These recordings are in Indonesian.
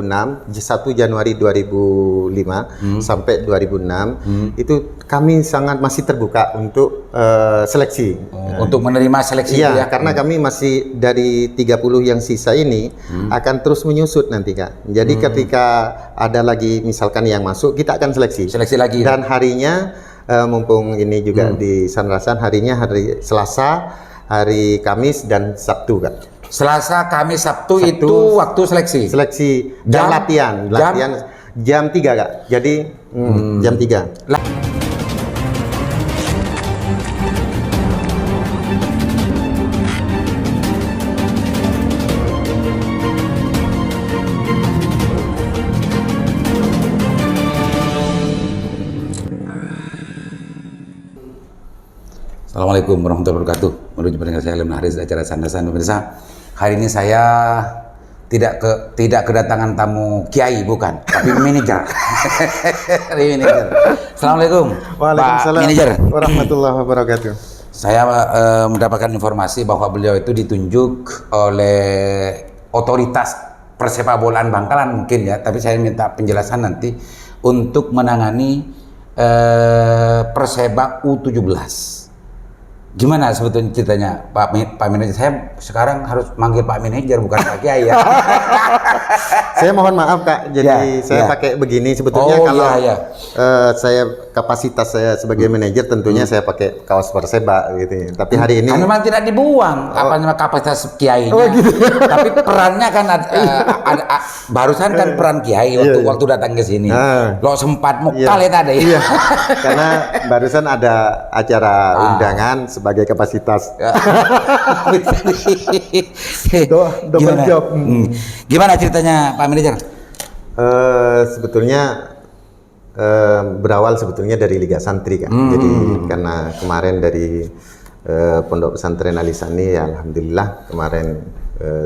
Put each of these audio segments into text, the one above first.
2006, 1 Januari 2005 sampai 2006 itu kami sangat masih terbuka untuk seleksi. Untuk menerima seleksi iya, itu ya. karena kami masih dari 30 yang sisa ini akan terus menyusut nanti Kak. Jadi ketika ada lagi misalkan yang masuk, kita akan seleksi. Seleksi lagi. Dan harinya mumpung ini juga di Sanrasan, harinya hari Selasa, hari Kamis dan Sabtu Kak. Selasa, Kamis, Sabtu itu waktu seleksi. Seleksi dan latihan jam 3 Kak. Jadi jam 3. Assalamualaikum warahmatullahi wabarakatuh. Menuju pendengar saya Lemah Haris acara Sandasan. Pemirsa, hari ini saya tidak kedatangan tamu kiai, bukan, tapi manajer. Assalamualaikum, Waalaikumsalam Pak Manajer. Warahmatullahi wabarakatuh. Saya mendapatkan informasi bahwa beliau itu ditunjuk oleh otoritas persepak bolaan Bangkalan mungkin ya, tapi saya minta penjelasan nanti untuk menangani Perseba U17. Gimana sebetulnya ceritanya Pak Manajer? Saya sekarang harus manggil Pak Manajer bukan Pak Kiai ya. Saya mohon maaf Kak, jadi saya pakai begini sebetulnya kalau saya kapasitas saya sebagai manajer tentunya saya pakai kaos Perseba gitu ya. Tapi hari ini memang tidak dibuang apa namanya kapasitas kiainya. Gitu. Tapi perannya kan barusan kan peran kiai waktu datang ke sini. Lo sempat muktal ya tadi. Iya. Karena barusan ada acara undangan sebagai kapasitas. Double job. Gimana ceritanya Pak Manajer? Sebetulnya berawal sebetulnya dari Liga Santri kan. Jadi karena kemarin dari Pondok Pesantren Alisani ya, alhamdulillah kemarin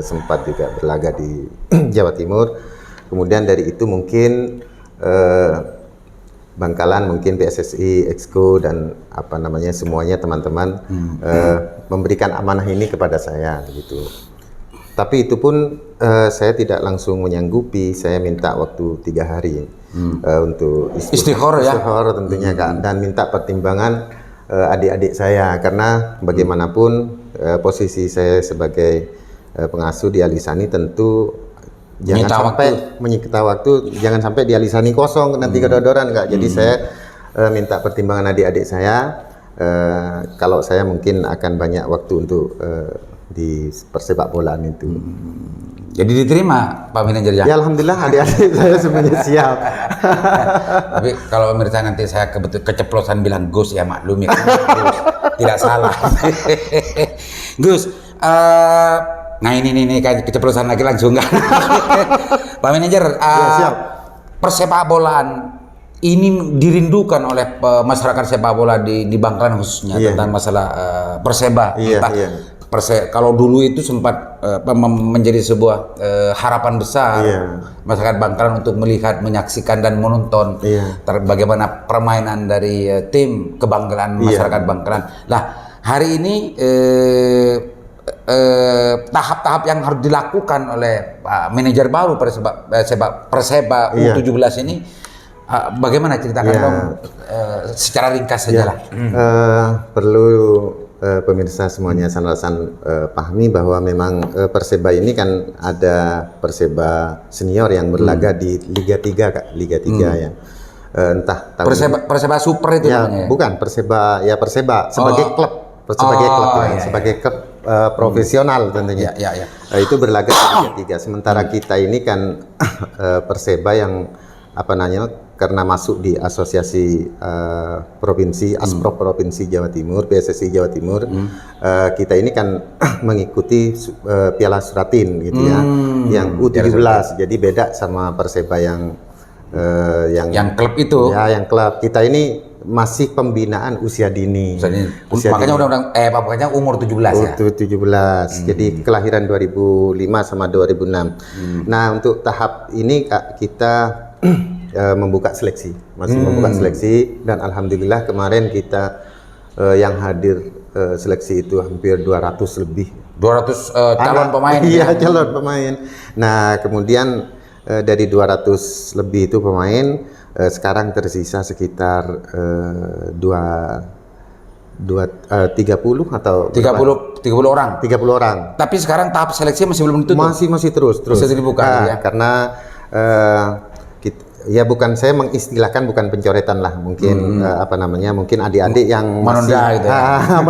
sempat juga berlaga di Jawa Timur. Kemudian dari itu mungkin Bangkalan, mungkin PSSI, Exco dan apa namanya semuanya teman-teman memberikan amanah ini kepada saya gitu. Tapi itu pun saya tidak langsung menyanggupi, saya minta waktu 3 hari untuk istighfar ya. Istighfar tentunya Kak, dan minta pertimbangan adik-adik saya karena bagaimanapun posisi saya sebagai pengasuh di Alisani tentu jangan sampai menyita waktu, jangan sampai di Alisani kosong nanti kedodoran Kak. Jadi saya minta pertimbangan adik-adik saya, kalau saya mungkin akan banyak waktu untuk di persepak bolaan itu. Jadi diterima Pak Manajer ya? Ya alhamdulillah adik-adik saya semuanya siap. Tapi kalau pemirsa nanti saya keceplosan bilang Gus ya maklum ya. Gus, tidak salah. Gus, nah ini kayak keceplosan lagi langsung kan. Pak Manajer, siap. Persepak bolaan ini dirindukan oleh masyarakat sepak bola di Bangkalan khususnya tentang masalah Perseba. Kalau dulu itu sempat menjadi sebuah harapan besar masyarakat Bangkalan untuk melihat, menyaksikan dan menonton bagaimana permainan dari tim kebanggaan masyarakat Bangkalan. Nah, hari ini tahap-tahap yang harus dilakukan oleh Manajer baru Perseba U17 ini bagaimana ceritakan dong secara ringkas saja lah. Perlu pemirsa semuanya Sanrasan pahami bahwa memang Perseba ini kan ada Perseba senior yang berlaga di Liga 3 Kak, Liga 3 ya. Entah Perseba Super itu ya, bukan Perseba sebagai klub, sebagai klub profesional tentunya. Itu berlaga di Liga 3. Sementara kita ini kan Perseba yang karena masuk di asosiasi provinsi Asprov Provinsi Jawa Timur, PSSI Jawa Timur, kita ini kan mengikuti Piala Suratin gitu ya, yang U17. Jadi beda sama Perseba yang klub itu. Ya, yang klub. Kita ini masih pembinaan usia dini. Makanya undang-undang umur 17 ya. 17. Jadi kelahiran 2005 sama 2006. Nah, untuk tahap ini Kak, kita membuka seleksi, membuka seleksi, dan alhamdulillah kemarin kita yang hadir seleksi itu hampir 200 lebih. 200 calon pemain. Iya, calon pemain. Nah, kemudian dari 200 lebih itu pemain, sekarang tersisa sekitar 30 atau 30 orang. 30 orang. Tapi sekarang tahap seleksi masih belum ditutup. Masih terus. Masih dibuka ya. Karena ya bukan saya mengistilahkan bukan pencoretan lah, mungkin mungkin adik-adik yang menunda masih, gitu ya.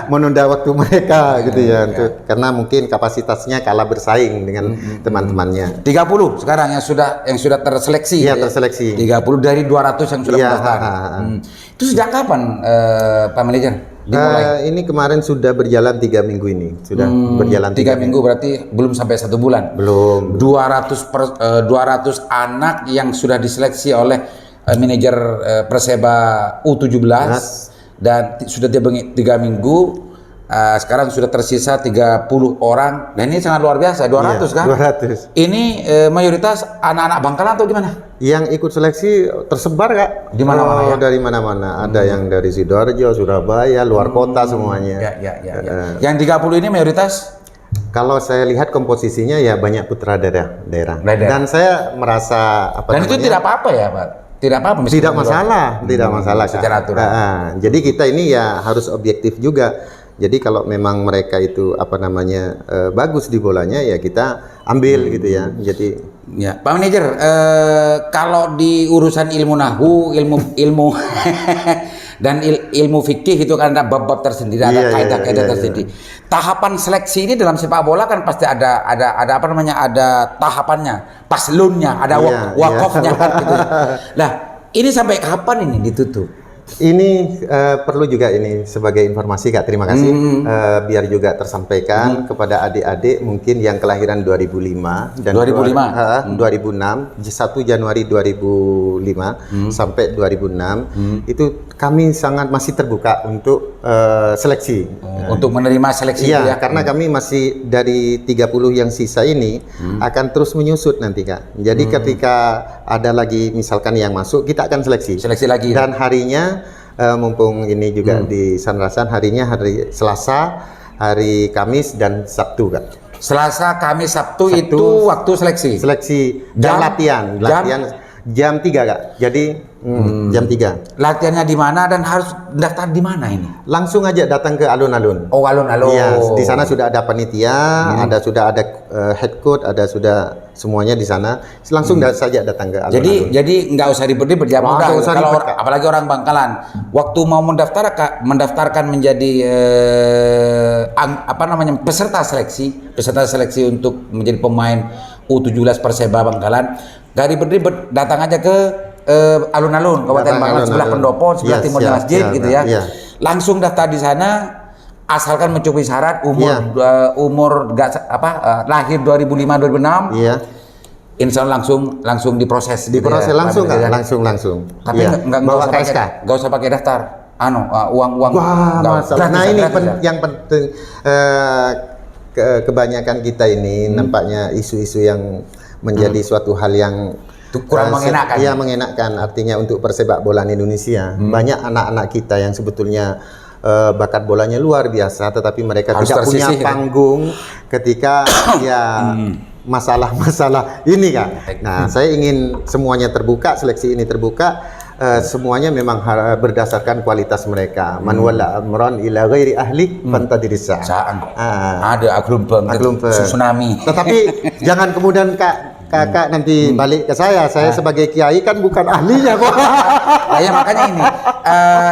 menunda waktu mereka gitu ya. Karena mungkin kapasitasnya kalah bersaing dengan teman-temannya. 30 sekarang yang sudah terseleksi. Iya, terseleksi. 30 dari 200 yang sudah mendaftar. Itu sejak kapan Pak Manajer? Ini kemarin sudah berjalan 3 minggu ini, sudah berjalan 3 minggu berarti belum sampai 1 bulan. Belum. 200 anak yang sudah diseleksi oleh manajer Perseba U17 dan sudah 3 minggu. Sekarang sudah tersisa 30 orang. Dan ini sangat luar biasa, 200 kan? 200. Ini mayoritas anak-anak Bangkalan atau gimana? Yang ikut seleksi tersebar Kak. Di mana-mana ya? Dari mana-mana. Ada yang dari Sidoarjo, Surabaya, luar kota semuanya. Ya. Yang 30 ini mayoritas? Kalau saya lihat komposisinya ya banyak putra daerah. Dan saya merasa Dan itu tidak apa-apa ya Pak? Tidak apa-apa? Tidak masalah. Secara aturan. Jadi kita ini ya harus objektif juga. Jadi kalau memang mereka itu bagus di bolanya ya kita ambil gitu ya. Jadi ya Pak Manajer, kalau di urusan ilmu nahu, ilmu dan ilmu fikih itu kan ada bab-bab tersendiri, ada kaidah-kaidah tersendiri. Tahapan seleksi ini dalam sepak bola kan pasti ada ada tahapannya, paslunnya, ada wakofnya kan gitu. Nah, ini sampai kapan ini ditutup? Ini perlu juga ini sebagai informasi Kak, terima kasih. Biar juga tersampaikan kepada adik-adik mungkin yang kelahiran 2005 dan 2006, 1 Januari 2005 sampai 2006 itu kami sangat masih terbuka untuk seleksi. Untuk menerima seleksi ya, karena kami masih dari 30 yang sisa ini akan terus menyusut nanti Kak. Jadi ketika ada lagi misalkan yang masuk, kita akan seleksi lagi. Dan harinya mumpung ini juga di Sanrasan, harinya hari Selasa, hari Kamis dan Sabtu Kak. Selasa, Kamis, Sabtu itu waktu seleksi dan latihan jam 3 Kak. Jadi jam 3. Latihannya di mana dan harus daftar di mana ini? Langsung aja datang ke alun-alun. Oh, alun-alun. Iya, di sana sudah ada panitia, sudah ada head coach, sudah semuanya di sana. Langsung saja datang ke alun-alun. Jadi nggak usah ribet-ribet ya, mudah. Kalau apalagi orang Bangkalan, waktu mau mendaftarkan menjadi peserta seleksi untuk menjadi pemain U17 Perseba Bangkalan, nggak ribet-ribet, datang aja ke alun-alun Kabupaten Bangkalan, sebelah pendopo, sebelah timurnya masjid gitu ya. Langsung daftar di sana, asalkan mencukupi syarat umur lahir 2005 2006. Insya Allah langsung diproses. Diproses langsung kan? Langsung. Tapi nggak usah pakai daftar. Uang. Nah ini yang penting. Kebanyakan kita ini nampaknya isu-isu yang menjadi suatu hal yang kurang mengenakan. Iya, mengenakan. Artinya untuk persepak bolaan Indonesia, banyak anak-anak kita yang sebetulnya bakat bolanya luar biasa, tetapi mereka tidak punya panggung ketika masalah-masalah ini Kak. Nah, saya ingin semuanya terbuka, seleksi ini terbuka. Semuanya memang berdasarkan kualitas mereka. Man wala amran ila ghairi ahli fantadrisa. Ada aglum tsunami. Tetapi jangan kemudian kakak nanti balik ke saya sebagai kiai kan bukan ahlinya kok. Ya makanya ini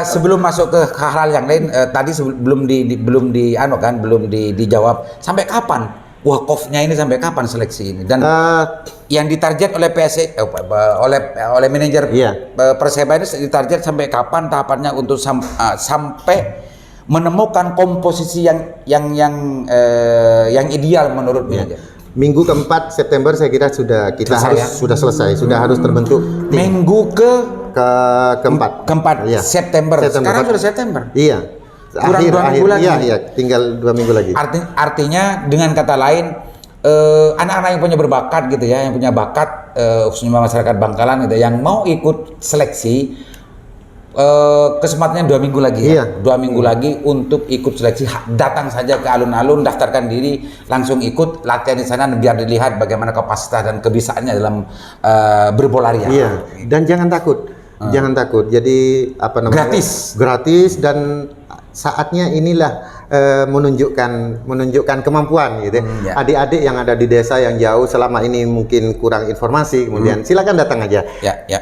sebelum masuk ke hal-hal yang lain, tadi belum dijawab sampai kapan wakofnya ini, sampai kapan seleksi ini, dan yang ditarget oleh PSI oleh manajer Perseba ini ditarget sampai kapan tahapannya untuk sampai menemukan komposisi yang ideal menurut manajer. Minggu keempat September saya kira sudah selesai, sudah harus terbentuk tim. Minggu keempat September. Sekarang sudah September. Iya. Kurang 2 minggu lagi. Iya, tinggal 2 minggu lagi. Artinya dengan kata lain, anak-anak yang punya berbakat gitu ya, yang punya bakat khususnya masyarakat Bangkalan gitu, yang mau ikut seleksi kesempatannya 2 minggu lagi ya. 2 minggu lagi untuk ikut seleksi. Datang saja ke alun-alun, daftarkan diri, langsung ikut latihan di sana biar dilihat bagaimana kapasitas dan kebisaannya dalam berbola liar. Iya. Dan jangan takut. Jangan takut. Jadi apa namanya? Gratis dan saatnya inilah menunjukkan kemampuan gitu. Adik-adik yang ada di desa yang jauh selama ini mungkin kurang informasi, kemudian silakan datang aja. Ya.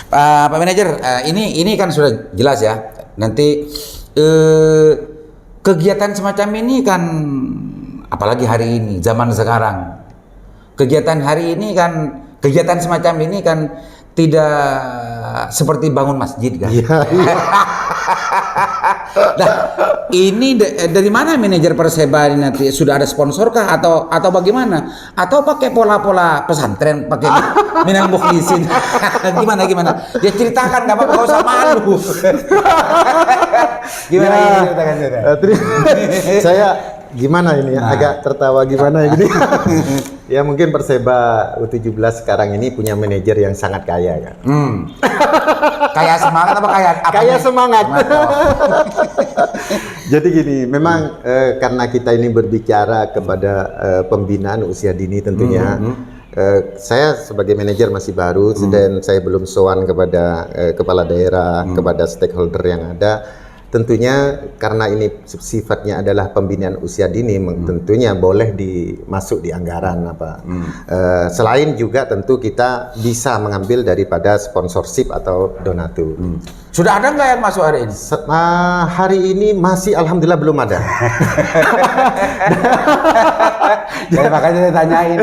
Pak Manajer, ini kan sudah jelas ya. Nanti kegiatan semacam ini kan, apalagi hari ini zaman sekarang, kegiatan semacam ini kan tidak seperti bangun masjid kan. Nah, ini dari mana manajer Perseba ini nanti? Sudah ada sponsor kah atau bagaimana? Atau pakai pola-pola pesantren, pakai minal mukhlisin? Gimana? Dia ceritakan, nggak apa-apa, nggak usah malu. Gimana? Saya gimana ini ya? Agak tertawa gimana ini? Ya mungkin Perseba U17 sekarang ini punya manajer yang sangat kaya kan. Kaya semangat apa kaya apa? Kaya semangat. Jadi gini, memang karena kita ini berbicara kepada pembinaan usia dini tentunya. Saya sebagai manajer masih baru dan saya belum sowan kepada kepala daerah, kepada stakeholder yang ada. Tentunya karena ini sifatnya adalah pembinaan usia dini, tentunya boleh dimasuk di anggaran apa. Selain juga tentu kita bisa mengambil daripada sponsorship atau donatur. Sudah ada nggak yang masuk hari ini? Hari ini masih alhamdulillah belum ada. Jadi makanya saya tanyain.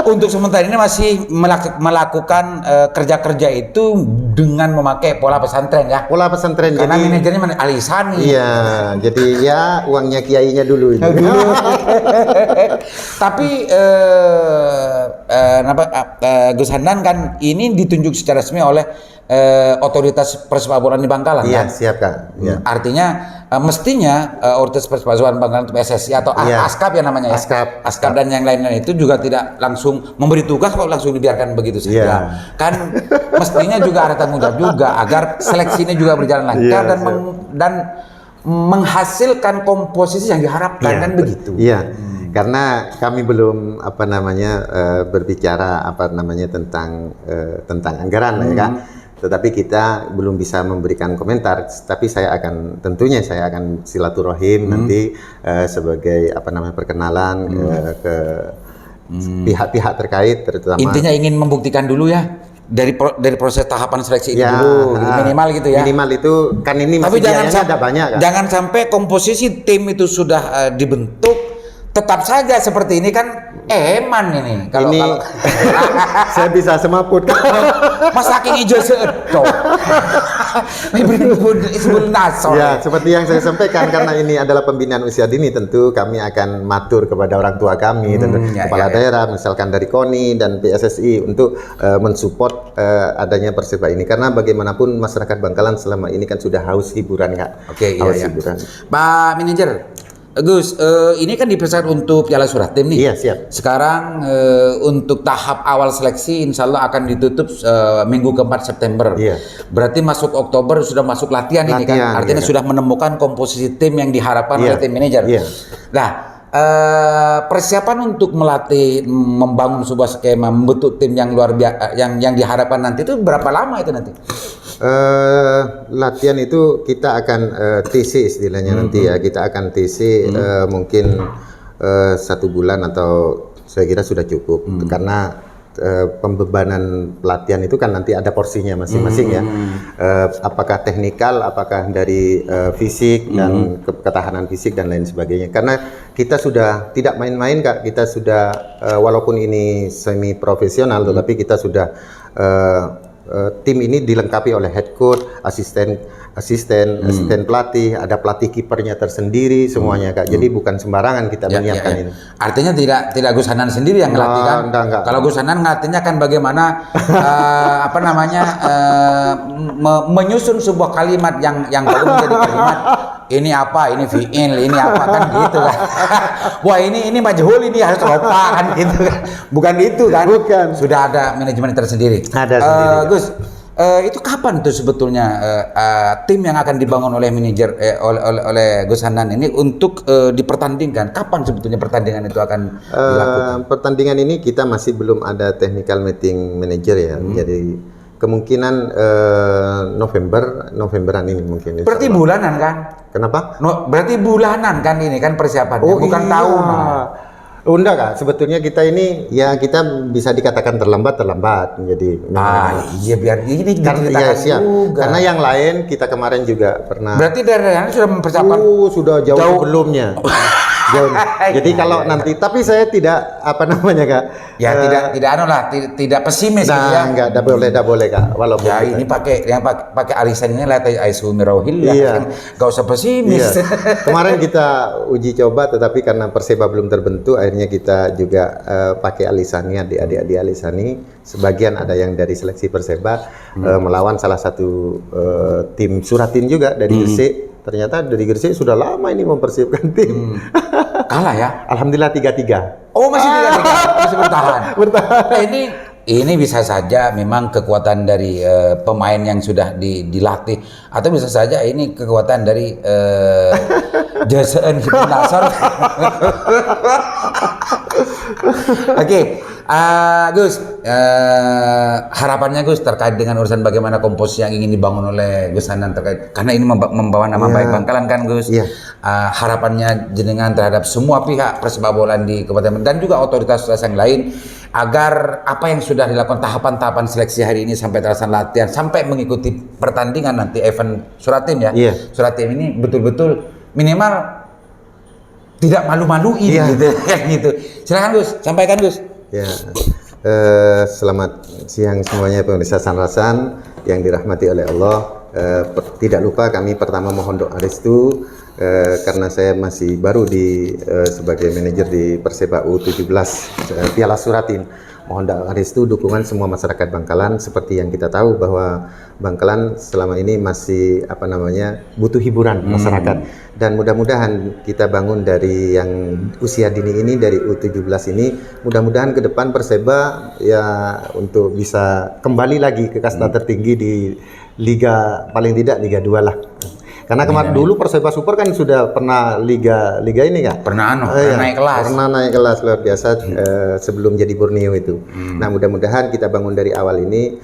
Untuk sementara ini masih melakukan kerja-kerja itu dengan memakai pola pesantren ya. Pola pesantren. Karena manajernya Alisani. Iya, jadi ya uangnya kiainya dulu ini. Tapi Gus Handan kan ini ditunjuk secara resmi oleh otoritas persepak bolaan di Bangkalan kan? Iya, siap Kak. Ya. Artinya mestinya otoritas persepak bolaan Bangkalan itu PSSI atau ASKAP ya namanya ya. ASKAP dan yang lain-lain itu juga tidak langsung memberi tugas kok langsung dibiarkan begitu saja. Kan mestinya juga ada tanggung jawab juga agar seleksi ini juga berjalan lancar dan menghasilkan komposisi yang diharapkan kan begitu. Iya. Karena kami belum berbicara tentang anggaran ya kan. Tetapi kita belum bisa memberikan komentar. Tapi saya akan silaturahim nanti sebagai perkenalan ke pihak-pihak terkait, terutama. Intinya ingin membuktikan dulu ya dari proses tahapan seleksi ini dulu, minimal gitu ya. Minimal itu kan ini masih biayanya ada banyak kan. Jangan sampai komposisi tim itu sudah dibentuk. Tetap saja seperti ini kan eman ini. Kalau saya bisa semaput. Mas saking hijau sedo. Ya, seperti yang saya sampaikan karena ini adalah pembinaan usia dini, tentu kami akan matur kepada orang tua kami, tentu kepala daerah, misalkan dari KONI dan PSSI untuk mensupport adanya Perseba ini. Karena bagaimanapun masyarakat Bangkalan selama ini kan sudah haus hiburan Kak. Hiburan. Pak Manajer. Gus, ini kan dipersiapkan untuk Piala Suratim nih. Iya, siap. Sekarang untuk tahap awal seleksi insya Allah akan ditutup minggu ke-4 September. Iya. Berarti masuk Oktober sudah masuk latihan ini kan. Artinya sudah menemukan komposisi tim yang diharapkan oleh tim manajer. Iya. Nah, persiapan untuk melatih, membangun sebuah skema, membentuk tim yang luar biasa, yang diharapkan nanti itu berapa lama itu nanti? Latihan itu kita akan TC istilahnya nanti ya, kita akan TC mungkin 1 bulan atau saya kira sudah cukup karena pembebanan pelatihan itu kan nanti ada porsinya masing-masing ya, apakah teknikal, apakah dari fisik dan ketahanan fisik dan lain sebagainya, karena kita sudah tidak main-main Kak, kita sudah walaupun ini semi profesional tetapi kita sudah tim ini dilengkapi oleh head coach, asisten pelatih, ada pelatih kipernya tersendiri semuanya Kak. Jadi bukan sembarangan kita menyiapkan ini. Artinya tidak Gus Hanan sendiri yang ngelatih kan? Enggak. Kalau Gus Hanan ngelatihnya kan bagaimana menyusun sebuah kalimat yang baru menjadi kalimat ini apa, ini fi'il, ini apa kan gitu kan. Wah ini majhul, ini harus lupa kan gitu kan. Bukan itu kan. Bukan. Sudah ada manajemen tersendiri. Ada sendiri. Gus, itu kapan tuh sebetulnya tim yang akan dibangun oleh manajer oleh Gus Hanan ini untuk dipertandingkan? Kapan sebetulnya pertandingan itu akan dilakukan? Pertandingan ini kita masih belum ada technical meeting manager ya. Jadi kemungkinan Novemberan ini mungkin. Berarti bulanan kan? Kenapa? Berarti bulanan kan ini kan persiapannya, bukan iya. tahunan. Enggak Kak, sebetulnya kita ini ya kita bisa dikatakan terlambat jadi iya biar ini ya, siap. Juga. Karena yang lain kita kemarin juga pernah. Berarti daerah sudah mempersiapkan. Sudah jauh sebelumnya. Jauh. Jadi kalau nanti, tapi saya tidak Kak. Ya tidak pesimis gitu ya. Enggak boleh Kak. Walaupun ya ini pakai alisan ini lihat Aisu Mirauhil ya. Enggak usah pesimis. Iya. Kemarin kita uji coba tetapi karena Perseba belum terbentuk akhirnya kita juga pakai alisannya adik-adik di alisani. Sebagian ada yang dari seleksi Perseba melawan salah satu tim Suratin juga dari Gresik. Ternyata dari Gresik sudah lama ini mempersiapkan tim. Kalah ya? Alhamdulillah 3-3. Oh masih 3-3, masih bertahan. Nah, ini bisa saja memang kekuatan dari pemain yang sudah dilatih, atau bisa saja ini kekuatan dari Jason Nasar. Oke. Gus, harapannya Gus terkait dengan urusan bagaimana komposisi yang ingin dibangun oleh Gus Hanan terkait karena ini membawa nama baik Bangkalan kan Gus. Harapannya jenengan terhadap semua pihak persepak bola di Kabupaten dan juga otoritas yang lain agar apa yang sudah dilakukan tahapan-tahapan seleksi hari ini sampai terlaksana latihan sampai mengikuti pertandingan nanti event Suratin ya. Suratin ini betul-betul minimal tidak malu-maluin gitu. Silakan Gus, sampaikan Gus. Ya, selamat siang semuanya pemirsa Sanrasan yang dirahmati oleh Allah. Tidak lupa kami pertama mohon doa restu karena saya masih baru sebagai manajer di Perseba U17 Piala Suratin. Mohon doa restu dukungan semua masyarakat Bangkalan seperti yang kita tahu bahwa Bangkalan selama ini masih butuh hiburan masyarakat dan mudah-mudahan kita bangun dari yang usia dini ini dari U17 ini mudah-mudahan ke depan Perseba ya untuk bisa kembali lagi ke kasta tertinggi di liga paling tidak Liga 2 lah. Karena kemarin dulu Perseba Super kan sudah pernah liga ini kan? Pernah naik kelas. Pernah naik kelas luar biasa sebelum jadi Borneo itu. Nah mudah-mudahan kita bangun dari awal ini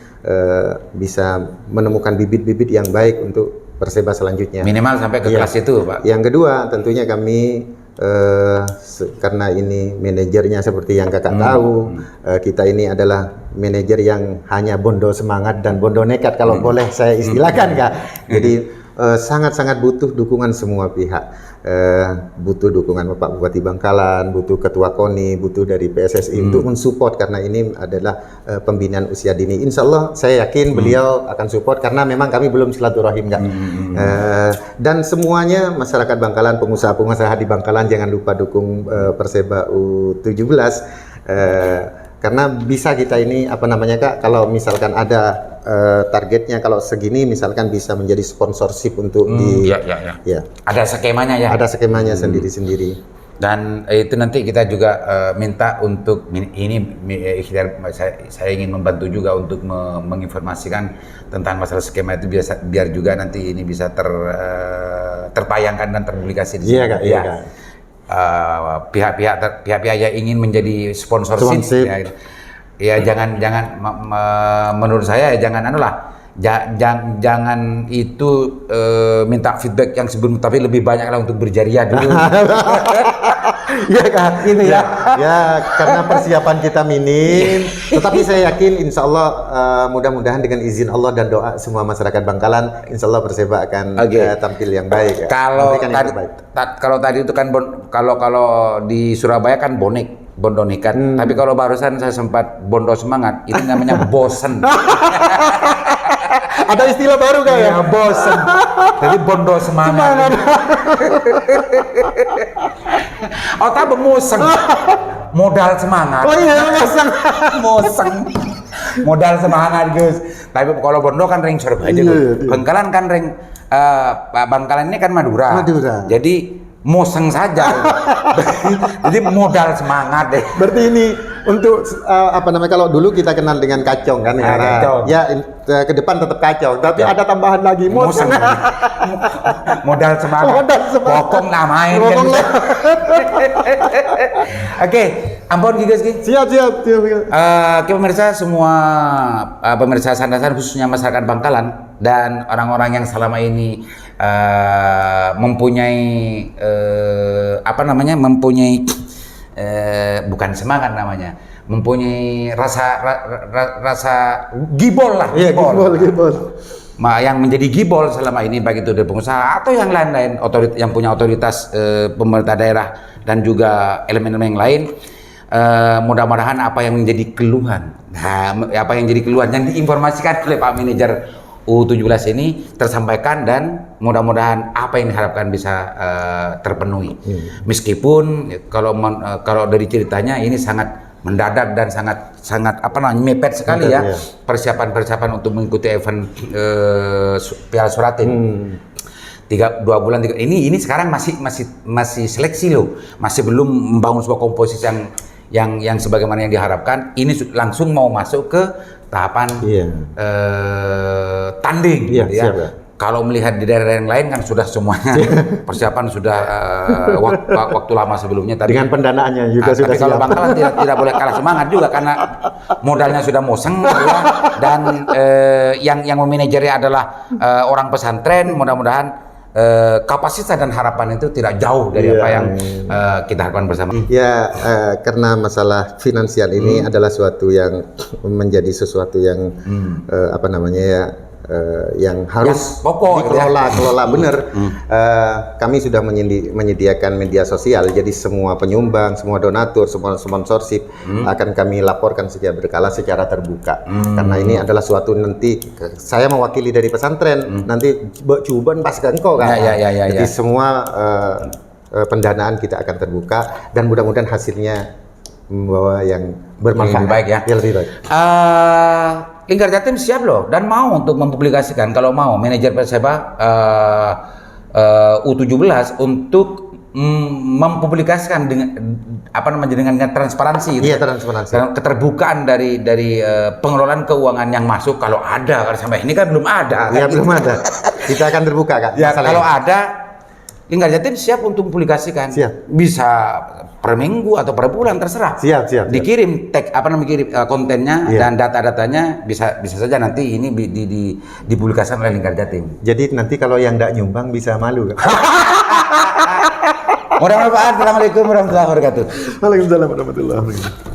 bisa menemukan bibit-bibit yang baik untuk Perseba selanjutnya. Minimal sampai ke kelas itu Pak. Yang kedua tentunya kami karena ini manajernya seperti yang kakak tahu, kita ini adalah manajer yang hanya bondo semangat dan bondo nekat kalau boleh saya istilahkan Kak. Jadi sangat-sangat butuh dukungan semua pihak, butuh dukungan Bapak Bupati Bangkalan, butuh Ketua KONI, butuh dari PSSI untuk mensupport karena ini adalah pembinaan usia dini. Insya Allah saya yakin beliau akan support karena memang kami belum silaturahim Kak. Dan semuanya masyarakat Bangkalan, pengusaha-pengusaha di Bangkalan jangan lupa dukung Perseba U17 karena bisa kita ini Kak, kalau misalkan ada targetnya kalau segini misalkan bisa menjadi sponsorship untuk ada skemanya ya. Ada skemanya sendiri-sendiri. Dan itu nanti kita juga minta untuk saya ingin membantu juga untuk menginformasikan tentang masalah skema itu biar juga nanti ini bisa tertayangkan dan terpublikasi di sini. Iya Kak. Pihak-pihak yang ingin menjadi sponsorship. Ya jangan menurut saya jangan jangan itu minta feedback yang sebelum tapi lebih banyak lah untuk berjariah dulu. Ya Kak, gitu ya. Ya karena persiapan kita minim, tetapi saya yakin insya Allah mudah-mudahan dengan izin Allah dan doa semua masyarakat Bangkalan, insya Allah Perseba akan tampil yang baik. Kalau tadi itu kan kalau di Surabaya kan bondo nekat. Tapi kalau barusan saya sempat bondo semangat, ini namanya bosen. Ada istilah baru Kak ya? Bosen. Jadi bondo semangat. Tak bemuseng. Modal semangat. Oh iya, Moseng. Modal semangat Gus. Tapi kalau bondo kan ring Surabaya Gus. Bangkalan kan ring Bangkalan ini kan Madura. Jadi moseng saja. Jadi modal semangat deh. Berarti ini untuk apa namanya, kalau dulu kita kenal dengan kacong kan, kacong. Ya ke depan tetap kacong, tapi ada tambahan lagi moseng. Modal semangat. Pokok namain kan. Oke, ampun Gigas Ki. Siap. Pemirsa semua, pemirsa Sandasan khususnya masyarakat Bangkalan dan orang-orang yang selama ini mempunyai bukan semangat namanya, mempunyai rasa gibol lah. Iya, gibol. Yang menjadi gibol selama ini baik itu dari pengusaha atau yang lain-lain yang punya otoritas pemerintah daerah dan juga elemen-elemen yang lain, mudah-mudahan apa yang menjadi keluhan, yang diinformasikan oleh Pak Manajer U17 ini tersampaikan dan mudah-mudahan apa yang diharapkan bisa terpenuhi. Meskipun kalau dari ceritanya ini sangat mendadak dan sangat mepet sekali ya persiapan untuk mengikuti event Piala Suratin. 2 bulan ini sekarang masih seleksi loh, masih belum membangun sebuah komposisi yang sebagaimana yang diharapkan. Ini langsung mau masuk ke tahapan tanding gitu ya. Kalau melihat di daerah yang lain kan sudah semuanya persiapan sudah waktu lama sebelumnya. Dengan pendanaannya juga sudah tapi siap. kalau Bangkalan tidak boleh kalah semangat juga karena modalnya sudah moseng ya. Dan yang memanajeri adalah orang pesantren. Mudah-mudahan kapasitas dan harapan itu tidak jauh dari apa yang kita harapkan bersama. Ya, karena masalah finansial ini adalah suatu yang menjadi sesuatu yang yang harus dikelola benar. Kami sudah menyediakan media sosial, jadi semua penyumbang, semua donatur, semua sponsorship akan kami laporkan secara berkala, secara terbuka. Karena ini adalah suatu nanti saya mewakili dari pesantren, nanti cuban pas engkau kan. Jadi semua pendanaan kita akan terbuka dan mudah-mudahan hasilnya membawa yang bermanfaat. Lebih baik ya. Lebih baik. Lingkar Jatim siap loh dan mau untuk mempublikasikan kalau mau manajer Perseba U17 untuk mempublikasikan dengan transparansi gitu. Iya, transparansi. Keterbukaan dari pengelolaan keuangan yang masuk kalau ada, karena sampai ini kan belum ada. Iya, belum ada. Kita akan terbuka kan. Ya, kalau ada Lingkar Jatim siap untuk mempublikasikan. Siap. Bisa per minggu atau per bulan terserah. Siap. Dikirim kontennya dan data-datanya bisa saja nanti ini dipublikasikan oleh Lingkar Jatim. Jadi nanti kalau yang tidak nyumbang bisa malu kan. Assalamualaikum warahmatullahi wabarakatuh. Waalaikumsalam warahmatullahi wabarakatuh.